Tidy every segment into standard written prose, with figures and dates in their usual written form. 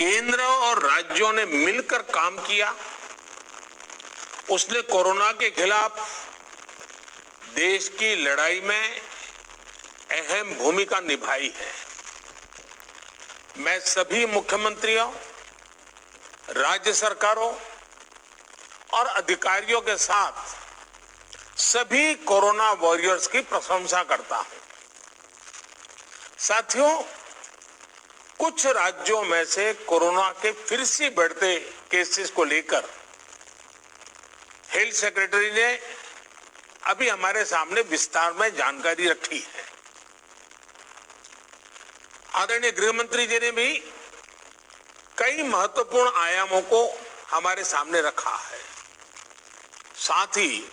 केंद्र और राज्यों ने मिलकर काम किया, उसने कोरोना के खिलाफ देश की लड़ाई में अहम भूमिका निभाई है। मैं सभी मुख्यमंत्रियों, राज्य सरकारों और अधिकारियों के साथ सभी कोरोना वॉरियर्स की प्रशंसा करता हूं। साथियों, कुछ राज्यों में से कोरोना के फिर से बढ़ते केसेस को लेकर हेल्थ सेक्रेटरी ने अभी हमारे सामने विस्तार में जानकारी रखी है। आदरणीय गृह मंत्री जी ने भी कई महत्वपूर्ण आयामों को हमारे सामने रखा है। साथ ही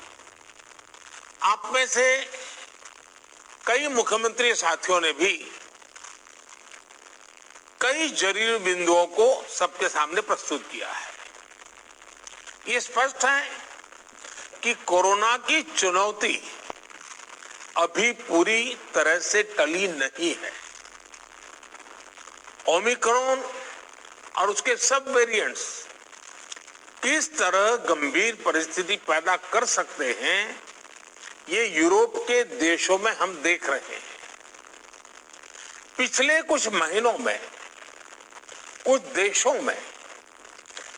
आप में से कई मुख्यमंत्री साथियों ने भी कई जरूरी बिंदुओं को सबके सामने प्रस्तुत किया है। ये स्पष्ट है कि कोरोना की चुनौती अभी पूरी तरह से टली नहीं है। ओमिक्रॉन और उसके सब वेरिएंट्स किस तरह गंभीर परिस्थिति पैदा कर सकते हैं, ये यूरोप के देशों में हम देख रहे हैं। पिछले कुछ महीनों में कुछ देशों में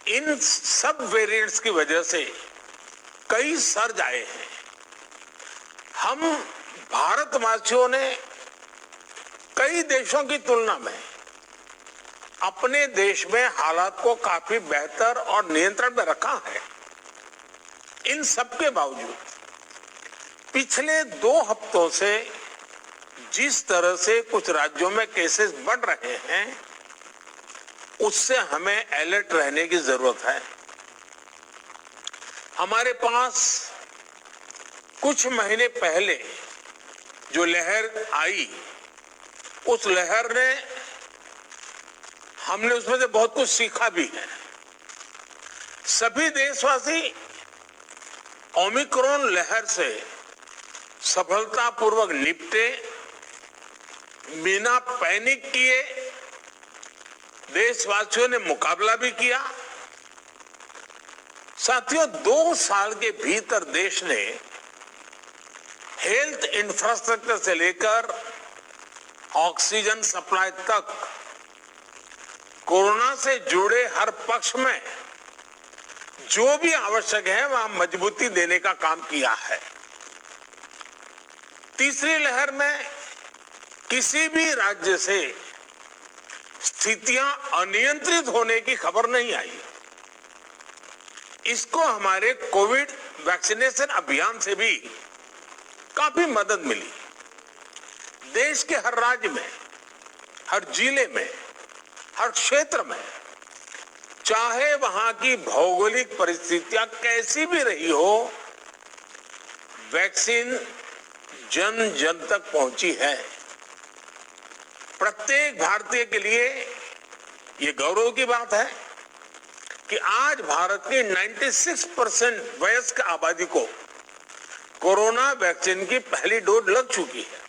इन सब वेरिएंट्स की वजह से कई सर्ज आए हैं। हम भारतवासियों ने कई देशों की तुलना में अपने देश में हालात को काफी बेहतर और नियंत्रण में रखा है। इन सब के बावजूद पिछले 2 हफ्तों से जिस तरह से कुछ राज्यों में केसेस बढ़ रहे हैं, उससे हमें अलर्ट रहने की जरूरत है। हमारे पास कुछ महीने पहले जो लहर आई, उस लहर ने हमने उसमें से बहुत कुछ सीखा भी है। सभी देशवासी ओमिक्रॉन लहर से सफलतापूर्वक निपटे, बिना पैनिक किए देशवासियों ने मुकाबला भी किया। साथियों, 2 साल के भीतर देश ने हेल्थ इंफ्रास्ट्रक्चर से लेकर ऑक्सीजन सप्लाई तक कोरोना से जुड़े हर पक्ष में जो भी आवश्यक है वहां मजबूती देने का काम किया है। तीसरी लहर में किसी भी राज्य से स्थितियां अनियंत्रित होने की खबर नहीं आई। इसको हमारे कोविड वैक्सीनेशन अभियान से भी काफी मदद मिली। देश के हर राज्य में, हर जिले में, हर क्षेत्र में, चाहे वहां की भौगोलिक परिस्थितियां कैसी भी रही हो, वैक्सीन जन जन तक पहुंची है। प्रत्येक भारतीय के लिए ये गौरव की बात है कि आज भारत की 96% वयस्क आबादी को कोरोना वैक्सीन की पहली डोज लग चुकी है।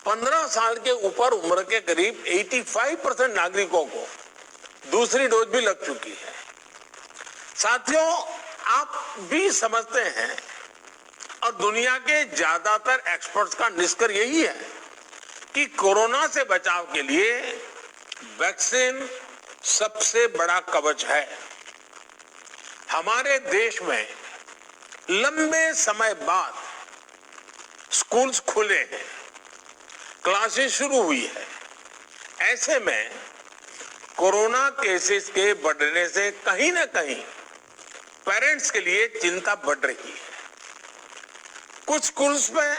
15 साल के ऊपर उम्र के करीब 85% नागरिकों को दूसरी डोज भी लग चुकी है। साथियों, आप भी समझते हैं और दुनिया के ज्यादातर एक्सपर्ट्स का निष्कर्ष यही है कि कोरोना से बचाव के लिए वैक्सीन सबसे बड़ा कवच है। हमारे देश में लंबे समय बाद स्कूल्स खुले हैं, क्लासेस शुरू हुई है। ऐसे में कोरोना केसेस के बढ़ने से कहीं ना कहीं पेरेंट्स के लिए चिंता बढ़ रही है। कुछ स्कूल्स में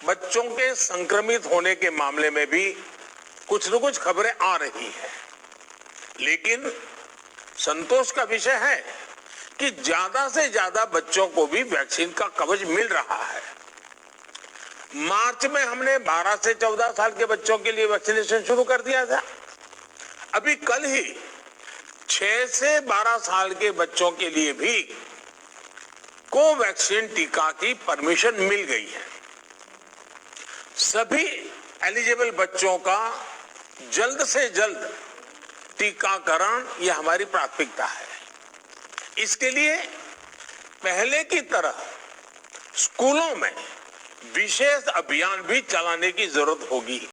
बच्चों के संक्रमित होने के मामले में भी कुछ न कुछ खबरें आ रही है, लेकिन संतोष का विषय है कि ज्यादा से ज्यादा बच्चों को भी वैक्सीन का कवच मिल रहा है। मार्च में हमने 12 से 14 साल के बच्चों के लिए वैक्सीनेशन शुरू कर दिया था। अभी कल ही 6 से 12 साल के बच्चों के लिए भी कोवैक्सीन टीका की परमिशन मिल गई है। सभी एलिजिबल बच्चों का जल्द से जल्द टीकाकरण ये हमारी प्राथमिकता है। इसके लिए पहले की तरह स्कूलों में विशेष अभियान भी चलाने की जरूरत होगी।